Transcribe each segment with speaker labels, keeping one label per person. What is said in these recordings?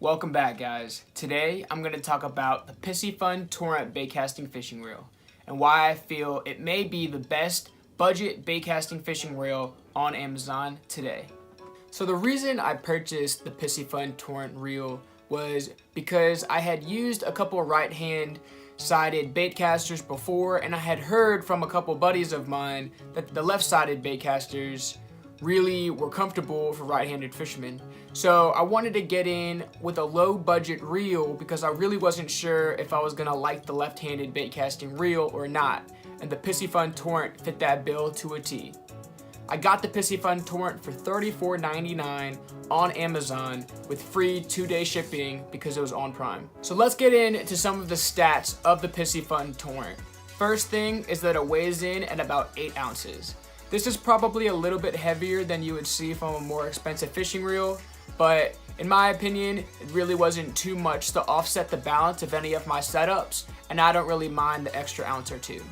Speaker 1: Welcome back, guys. Today I'm going to talk about the Piscifun TORRENT baitcasting fishing reel and why I feel it may be the best budget baitcasting fishing reel on Amazon today. So the reason I purchased the Piscifun TORRENT reel was because I had used a couple right-hand sided baitcasters before, and I had heard from a couple buddies of mine that the left-sided baitcasters really were comfortable for right-handed fishermen. So I wanted to get in with a low budget reel because I really wasn't sure if I was gonna like the left-handed baitcasting reel or not, and the Piscifun TORRENT fit that bill to a T. I got the Piscifun TORRENT for $34.99 on Amazon with free 2-day shipping because it was on Prime. So let's get into some of the stats of the Piscifun TORRENT. First thing is that it weighs in at about 8 ounces. This is probably a little bit heavier than you would see from a more expensive fishing reel, but in my opinion, it really wasn't too much to offset the balance of any of my setups, and I don't really mind the extra ounce or two.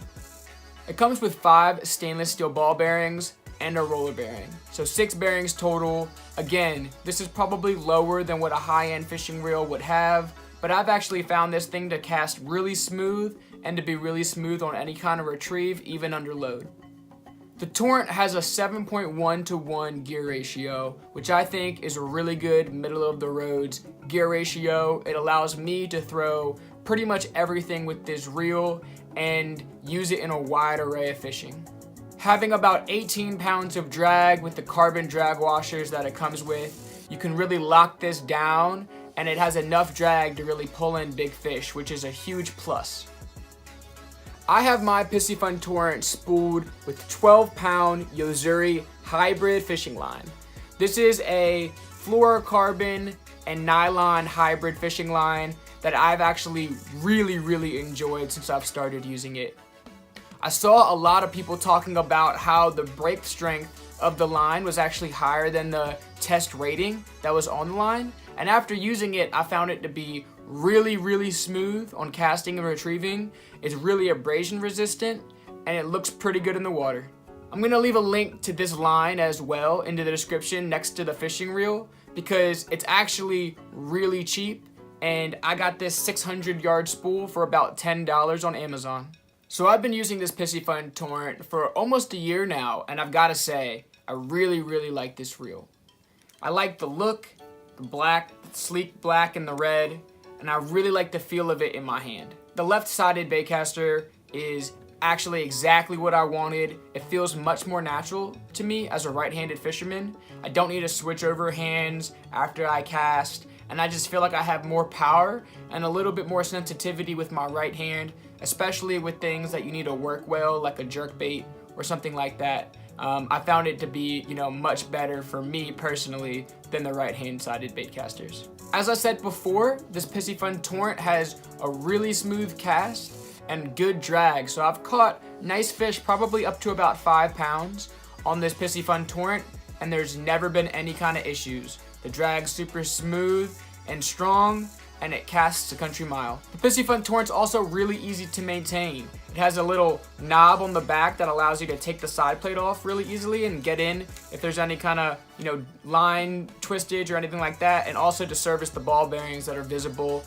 Speaker 1: It comes with 5 stainless steel ball bearings and a roller bearing, so 6 bearings total. Again, this is probably lower than what a high-end fishing reel would have, but I've actually found this thing to cast really smooth and to be really smooth on any kind of retrieve, even under load. The TORRENT has a 7.1-to-1 gear ratio, which I think is a really good middle-of-the-road gear ratio. It allows me to throw pretty much everything with this reel and use it in a wide array of fishing. Having about 18 pounds of drag with the carbon drag washers that it comes with, you can really lock this down, and it has enough drag to really pull in big fish, which is a huge plus. I have my Piscifun TORRENT spooled with 12-pound Yozuri hybrid fishing line. This is a fluorocarbon and nylon hybrid fishing line that I've actually really enjoyed since I've started using it. I saw a lot of people talking about how the break strength of the line was actually higher than the test rating that was on the line, and after using it, I found it to be really smooth on casting and retrieving. It's really abrasion resistant, and it looks pretty good in the water. I'm gonna leave a link to this line as well in the description next to the fishing reel because it's actually really cheap, and I got this 600-yard spool for about $10 on Amazon. So I've been using this Piscifun TORRENT for almost a year now, and I've gotta say, I really like this reel. I like the look, the black, the sleek black and the red, and I really like the feel of it in my hand. The left-sided baitcaster is actually exactly what I wanted. It feels much more natural to me as a right-handed fisherman. I don't need to switch over hands after I cast, and I just feel like I have more power and a little bit more sensitivity with my right hand, especially with things that you need to work well, like a jerkbait or something like that. I found it to be, much better for me personally than the right-hand sided baitcasters. As I said before, this Piscifun TORRENT has a really smooth cast and good drag, so I've caught nice fish probably up to about 5 pounds on this Piscifun TORRENT, and there's never been any kind of issues. The drag's super smooth and strong, and it casts a country mile. The Piscifun TORRENT's also really easy to maintain. It has a little knob on the back that allows you to take the side plate off really easily and get in if there's any kind of, line twistage or anything like that, and also to service the ball bearings that are visible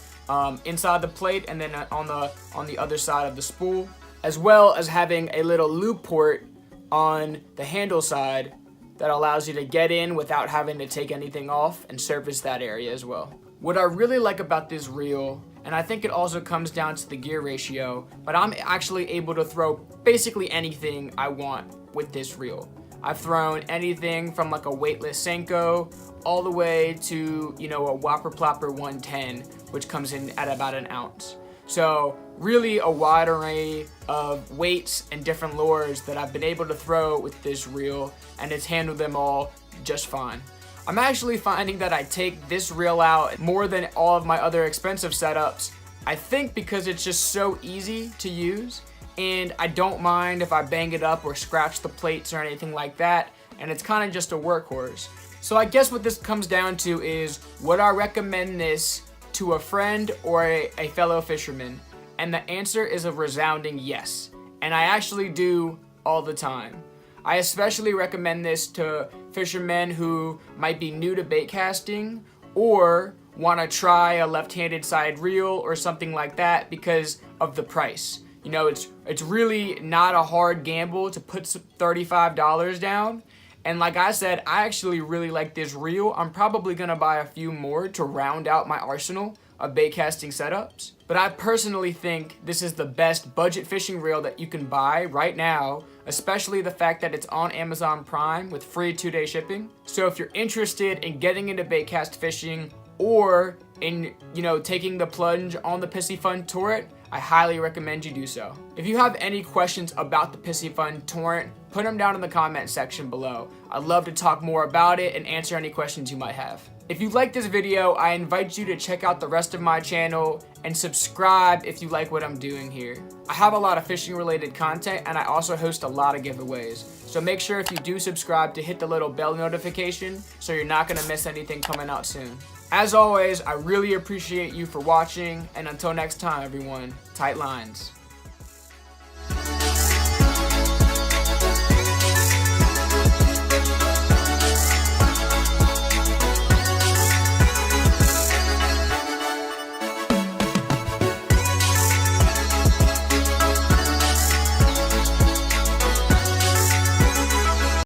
Speaker 1: inside the plate and then on the other side of the spool, as well as having a little loop port on the handle side that allows you to get in without having to take anything off and service that area as well. What I really like about this reel, and I think it also comes down to the gear ratio, but I'm actually able to throw basically anything I want with this reel. I've thrown anything from like a weightless Senko all the way to, a Whopper Plopper 110, which comes in at about an ounce. So really a wide array of weights and different lures that I've been able to throw with this reel, and it's handled them all just fine. I'm actually finding that I take this reel out more than all of my other expensive setups. I think because it's just so easy to use, and I don't mind if I bang it up or scratch the plates or anything like that, and it's kind of just a workhorse. So I guess what this comes down to is, would I recommend this to a friend or a fellow fisherman? And the answer is a resounding yes, and I actually do all the time. I especially recommend this to fishermen who might be new to bait casting or want to try a left-handed side reel or something like that because of the price. You know, it's really not a hard gamble to put $35 down. And like I said, I actually really like this reel. I'm probably going to buy a few more to round out my arsenal of bait casting setups. But I personally think this is the best budget fishing reel that you can buy right now, especially the fact that it's on Amazon Prime with free 2-day shipping. So if you're interested in getting into bait cast fishing or in, taking the plunge on the Piscifun Torrent, I highly recommend you do so. If you have any questions about the Piscifun Torrent, put them down in the comment section below. I'd love to talk more about it and answer any questions you might have. If you like this video, I invite you to check out the rest of my channel and subscribe if you like what I'm doing here. I have a lot of fishing related content and I also host a lot of giveaways. So make sure if you do subscribe to hit the little bell notification so you're not gonna miss anything coming out soon. As always, I really appreciate you for watching, and until next time everyone, tight lines.